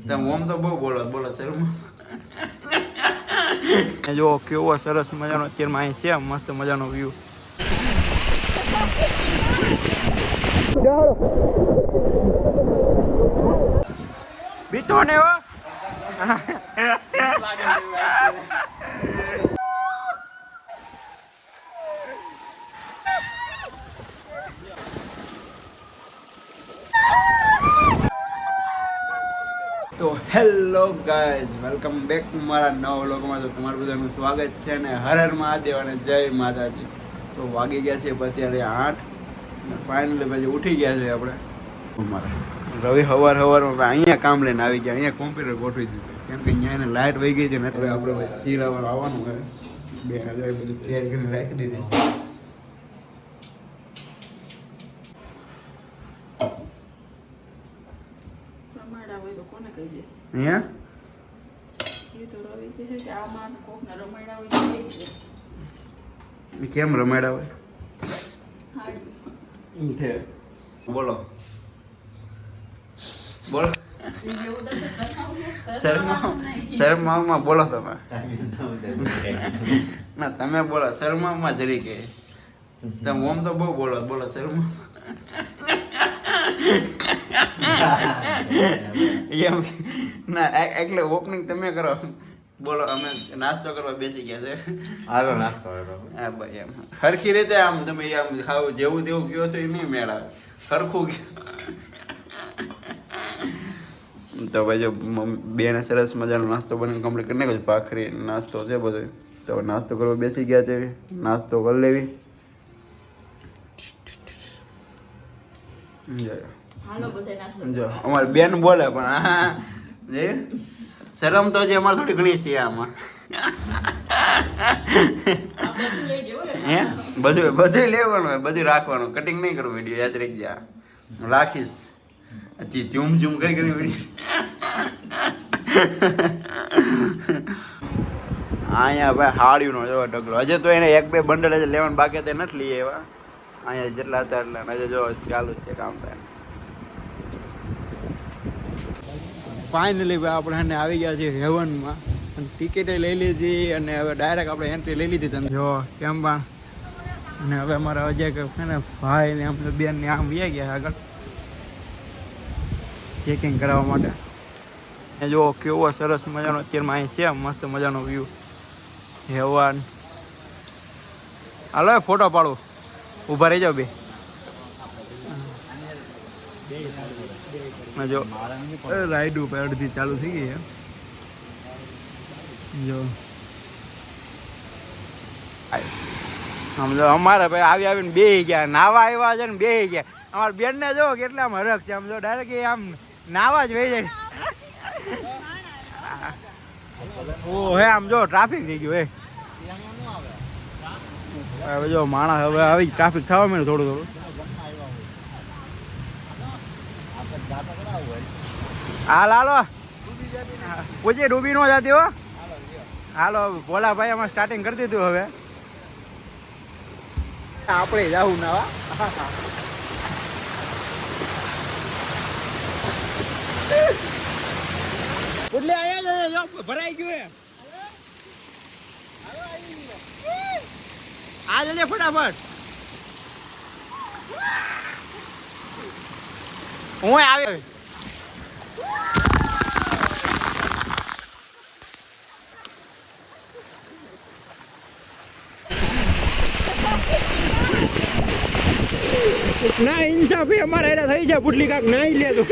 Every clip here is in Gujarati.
તમે ઓમ તો બહુ બોલો શરૂમાં જો કેવો સરસ મજાનો અત્યારમાં અહીં છે મસ્ત મજાનો વ્યૂ. બીતો ને એવો તો hello guys, welcome back to મારા નવા વ્લોગમાં. તો તમારું બધાનું સ્વાગત છે ને હર હર મહાદેવ અને જય માતાજી. તો વાગી ગયા છે અત્યારે 8 અને ફાઇનલી પછી ઉઠી ગયા છે આપણે. રવિ સવારમાં અહીંયા કામ લઈને આવી ગયા, અહીંયા કોમ્પ્યુટર ગોઠવી દીધું કેમ કે અહીંયા એને લાઇટ વહી ગઈ છે ને એટલે આપણે શીરાવાનું આવવાનું હોય 2000 બધું તૈયાર કરીને રાખી દીધી છે. કેમ રમાડા હોય બોલો બોલો શરમામાં બોલો તમે ના તમે બોલો શરમામાં જરી કે તમે ઓમ તો બહુ બોલો શરમા એમ ના એટલે ઓપનિંગ તમે કરો બોલો. અમે નાસ્તો કરવા બેસી ગયા છે. હાલો નાસ્તો. હા ભાઈ એમ સરખી રીતે આમ તમે આમ ખાવ જેવું તેવું કયો છો એ નહીં મેળાવે સરખું તો ભાઈ જો બેને સરસ મજાનો નાસ્તો બનીને કમ્પ્લીટ કરી નાખ્યો. ભાખરી નાસ્તો છે બધો. તો નાસ્તો કરવા બેસી ગયા છે. નાસ્તો કરી લેવી. જો અમારે બેન બોલે પણ હા જે શરમ તો જે અમારે થોડી ઘણી છે આમાં. હે બધું લેવાનું હોય, બધું રાખવાનું. કટિંગ નહીં કરવું, વિડીયો યાદ રાખી જા રાખીશ. હજી ઝૂમ કરી અહીંયા ભાઈ હાળીનો જો ઢગલો. હજે તો એને 1-2 બંડલ હજે લેવાનું બાકી તે નથી લઈએ એવા. અહીંયા જેટલા હતા એટલા હજે જો ચાલુ જ છે કામ. ફાઇનલી ભાઈ આપણે એને આવી ગયા છીએ હેવનમાં અને ટિકિટે લઈ લીધી અને હવે ડાયરેક્ટ આપણે એન્ટ્રી લઈ લીધી. તમે જો કેમ પણ અને હવે અમારા અજય છે ને ભાઈ ને અમને બેન ને આમ વ્યા ગયા આગળ ચેકિંગ કરાવવા માટે. જો કેવો સરસ મજાનો અત્યારમાં અહીં છે મસ્ત મજાનો વ્યૂ હેવન. હાલો ફોટો પાડું, ઊભા રહી જાઓ બે. જો રાઈડ ઉપર અડધી ચાલુ થઈ ગઈ છે. જો સમજો અમારે ભાઈ આવીને બેસી ગયા, નાવા આવ્યા છે ને બેસી ગયા. અમારા બેન ને જો કેટલા આમ હરખ છે. આમ જો ડાયરેક્ટ આમ નાવા જ વહી જાય. ઓ હે આમ જો ટ્રાફિક થઈ ગયું. હવે જો માણસ હવે આવી ટ્રાફિક થવા માંડ્યું થોડું થોડું. હાલ હાલો પૂછી ડૂબી નો જતી હો. હાલો ભોલા ભાઈ અમે સ્ટાર્ટિંગ કરી દીધું. હવે આપણે જાવું નાવા. એટલે આયા ભરાઈ ગયું આ જજે ફટાફટ. હું આવે ના ઇન્સાફી અમારે એને થઈ છે. પુટલી કાક નાઈ લે તો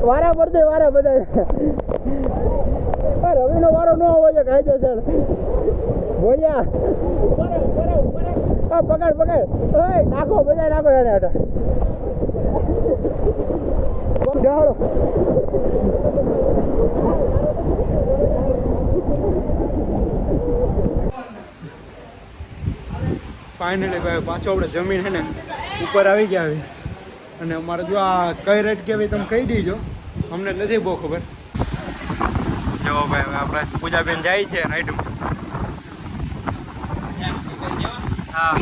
વારા પડશે વારા બધા. રવિ નો વારો ન હોવો છે કાયદેસર. બોલ્યા પકડ નાખો બધા નાખો એને હટા. ફાઇનલી ભાઈ પાછો આપણે જમીન છે ને ઉપર આવી ગયા. અને અમારે જો આ કઈ રેટ કેવી તમે કહી દીજો, અમને નથી બહુ ખબર. જો ભાઈ આપણે પૂજાબેન જાય છે રાઈડમાં. હા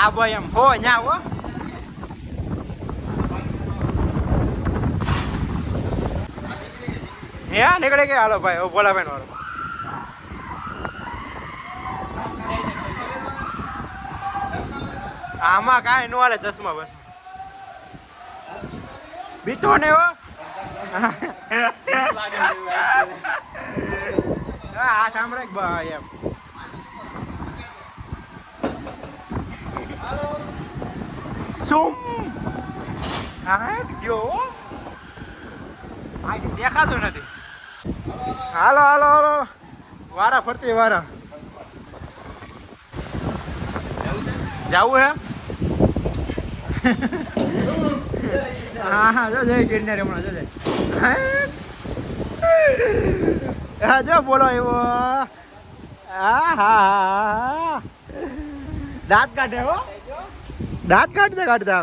આ ભાઈ એમ હો ન્યા હો. ન્યા નીકળે કે હાલો ભાઈ ભોલાભાઈ વાળો. આમાં કાંઈ નો હાલે ચશ્મા બસ બીતો ને હો. હા સાંભળે ભાઈ એમ. શું હા જો દેખાતું નથી. હાલો હાલો હાલો વારા ફરતી વારા જાવું હે. હા હા જો જય ગિરનાર હમણાં જો હા જો બોલો એવો. હા હા દાંત કાઢે હો, દાંત કાઢતા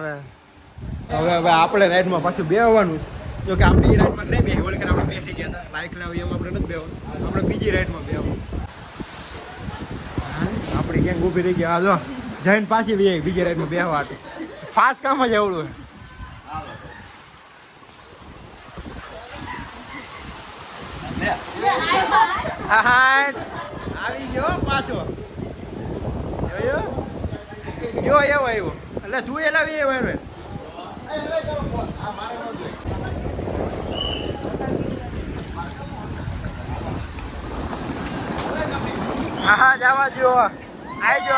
હવે આપણે રાઈડમાં પાછું બેહવાનું છે. જો કે આપણે એ રાઈડમાં નહીં બેસી ઓળખે આપણે બેસી ગયા હતા લાઈક લાવી એમ આપણે નથી બેવાનું, આપણે બીજી રાઈડમાં બેવાનું. આપણી ગેંગ ઊભી રહી ગયા જો જઈને પાછી બીજી રાઈડમાં બેસવા માટે ફાસ્ટ કામ જ એવડું. આવી ગયો પાછો જો એવો આવ્યો એટલે તું એ લાવી એવો આવ્યો. હા જવા જો આઈજો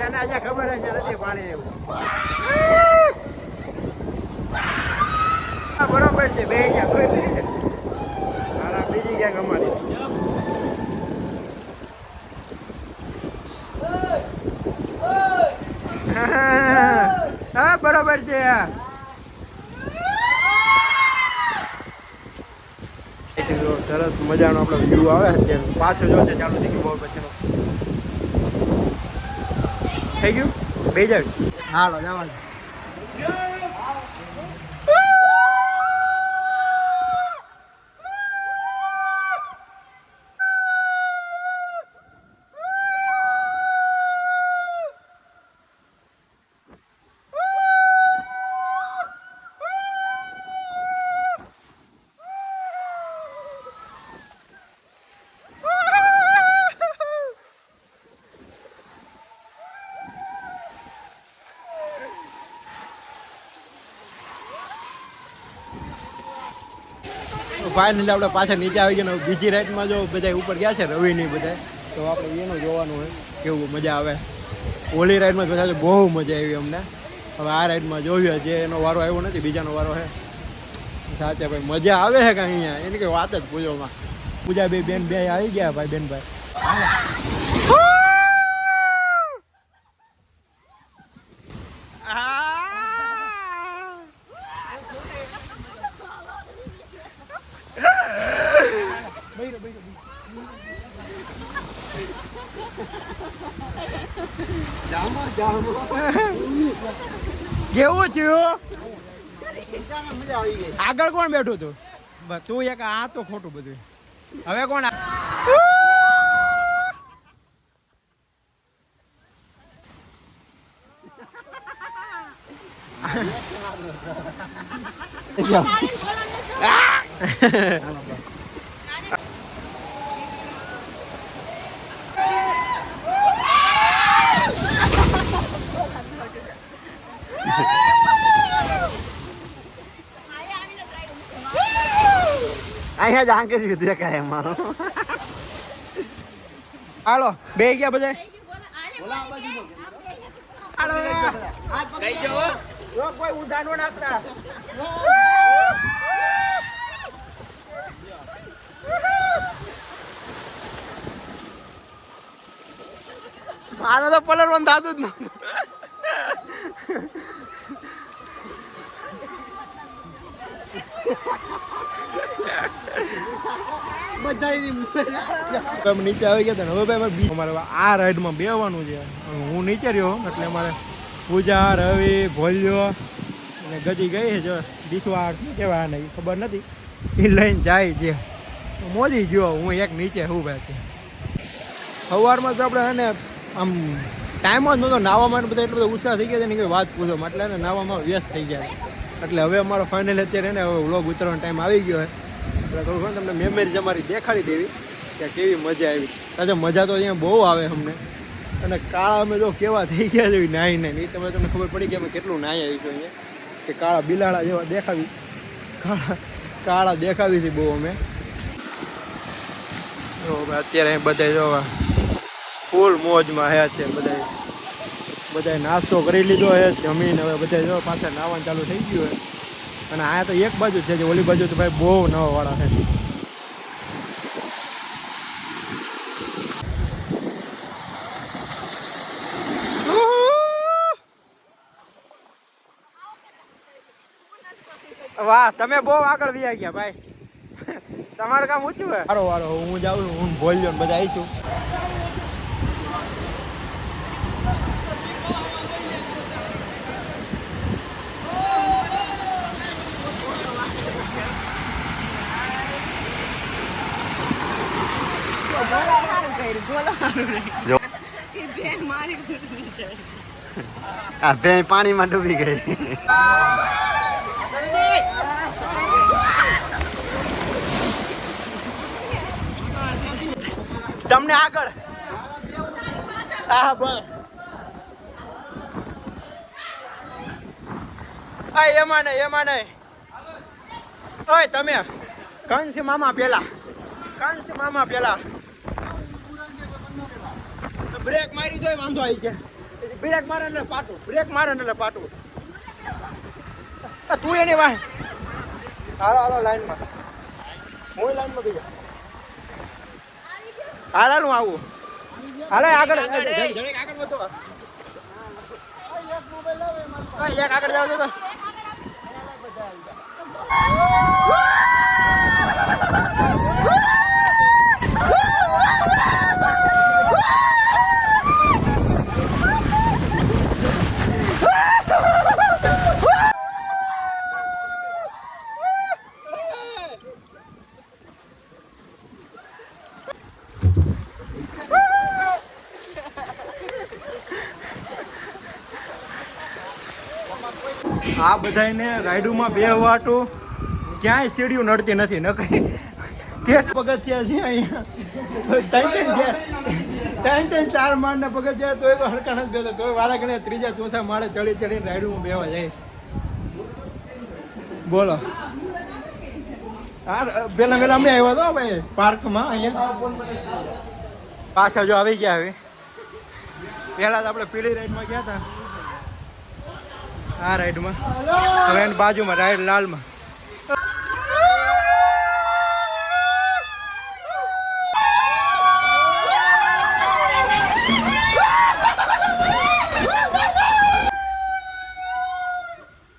એને આજે ખબર જ નથી પાણી એવું. બરોબર છે બે ગયા કોઈ બીજી ક્યાંક અમારી. હા બરોબર છે. સરસ મજાનો આપણો વ્યૂ આવે અત્યારે પાછો જોશે ચાલુ થઈ ગયું બહુ પછીનો થઈ ગયું બે જાય. હાલો જવા ફાઇનલી આપણે પાછા નીચે આવી ગયા. બીજી રાઈડમાં જો બધા ઉપર ગયા છે રવિની બધા, તો આપણે એનું જોવાનું હોય કેવું મજા આવે. ઓલી રાઈડમાં બધા બહુ મજા આવી અમને. હવે આ રાઈડમાં જોયું જે એનો વારો આવ્યો નથી બીજાનો વારો છે. સાચે ભાઈ મજા આવે છે કાંઈ અહીંયા એની કંઈ વાત જ પૂજોમાં. પૂજા બેન બે આવી ગયા ભાઈ બેનભાઈ. કેવું થયું આગળ કોણ બેઠું તું? તું એક આ તો ખોટું બધું. હવે કોણ અહીંયા જાણ કે વિદ્યા કરે મારો. હાલો બે ગયા બધા. કોઈ ઊંધા નો નાખતા. આનો તો પલરવાનું થતું જ નતું. નીચે આવી ગયા હતા. હવે ભાઈ અમારે આ રાઈડમાં બેવાનું છે. હું નીચે રહ્યો એટલે અમારે પૂજા, રવિ, ભોલ્યો અને ગજી ગઈ છે. જો દિશવાર કેવા નહીં ખબર નથી એ લઈને જાય છે. મોદી ગયો, હું એક નીચે હું ભાઈ. સવારમાં તો આપણે ને આમ ટાઈમ જ નહોતો નાવામાં, બધા એટલો બધો ઉત્સાહ થઈ ગયા છે ને કે વાત પૂછો. એટલે ને નાવામાં વ્યસ્ત થઈ ગયા. એટલે હવે અમારો ફાઇનલ અત્યારે ને હવે વ્લોગ ઉતરવાનો ટાઈમ આવી ગયો છે. એટલે થોડું તમને મેમરીઝ અમારી દેખાડી દેવી કે કેવી મજા આવી. આજે મજા તો અહીંયા બહુ આવે અમને. અને કાળા અમે જો કેવા થઈ ગયા છે નાહી ને એ તમને ખબર પડી કે અમે કેટલું નાહી આવીશું અહીંયા. કે કાળા બિલાડા જેવા દેખાવી, કાળા દેખાવી છે બહુ અમે. જો અત્યારે બધા જોવા ફૂલ મોજમાં હે છે. બધા નાસ્તો કરી લીધો હે, જમીન હવે બધા જો પાછા નાવાનું ચાલુ થઈ ગયું હોય. અને આ તો એક બાજુ છે, ઓલી બાજુ તો ભાઈ બહુ નવાવાળા છે. વાહ, તમે બહુ આગળ વ્યા ગયા ભાઈ. તમારું કામ ઊંચું હે. વારો વારો હું જાઉં છું, હું ભોલ્યો ને બધા આવીશું. આ ભેં પાણીમાં ડૂબી ગઈ. તમને આગળ હા બસ એમાં નહીં. ઓય તમે કંસ મામા પેલા બ્રેક મારી જોઈ વાંધો આવી છે. બ્રેક મારે એટલે પાટું, તું એની વાહ. હાલો લાઈનમાં, હું લાઈનમાં બીજા. હાલ હું આવું. હાલે આગળ વધો. એક આગળ જાવ તો આ બધાને રાઈડુમાં બેહવાટું ક્યાંય સીડીઓ નડતી નથી. ન કઈ કેટ પગથિયા છે અહીંયા. ત્રણ 4 માળના પગથિયા તો હરકા નથી બેતો. તો વારા ગણે 3જા 4થા માળે ચડીને રાઈડુમાં બેહવા જાય. બોલો. હા પેલા અમે આવ્યા હતો ભાઈ પાર્કમાં અહીંયા. પાછા જો આવી ગયા. હવે પહેલા તો આપણે પેલી રાઈડમાં ગયા હતા, આ રાઈડમાં. હવે એની બાજુમાં રાઈડ લાલમાં.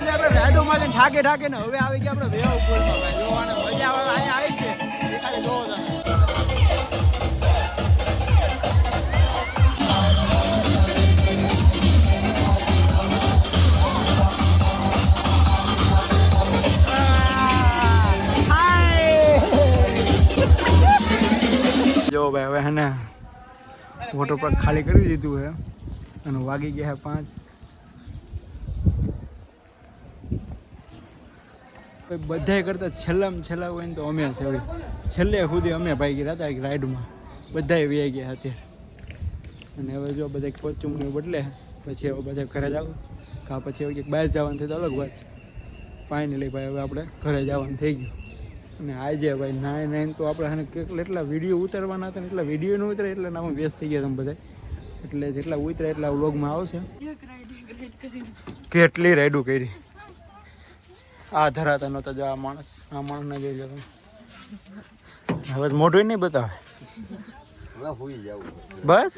આપણે રાઈડોમાં ઠાકે ને હવે આવી ગયા આપણે વેવ પુલમાં. ભાઈ જોવાને મજા આવે. અહીંયા આવી છે એ ખાલી જોવો તમે. જો ભાઈ હવે હે ને વોટર પાર્ક ખાલી કરી દીધું છે અને વાગી ગયા છે 5. બધાય કરતા છેલ્લામાં છેલ્લા હોય ને તો અમે છે. હવે છેલ્લે સુધી અમે ભાઈ ગયા હતા રાઈડમાં. બધાય વ્યાઈ ગયા અત્યારે. અને હવે જો બધા કોચુંને બદલે પછી હવે બધા ઘરે જાવ કાં પછી હવે ક્યાંક બહાર જવાનું થાય તો અલગ વાત છે. ફાઇનલી ભાઈ હવે આપણે ઘરે જવાનું થઈ ગયું. અને આજે ભાઈ નાઈને તો આપણે એટલા વિડીયો ઉતારવાના હતા ને એટલા વિડીયો ન ઉતરે એટલે નામાં વ્યસ્ત થઈ ગયા તમે બધા. એટલે જેટલા ઉતરે એટલા વ્લોગમાં આવશે. કેટલી રાઈડું કરી. આ ધરાતા નહોતા જો આ માણસને જોઈ લો તમે. હવે મોઢું નહીં બતાવે. બસ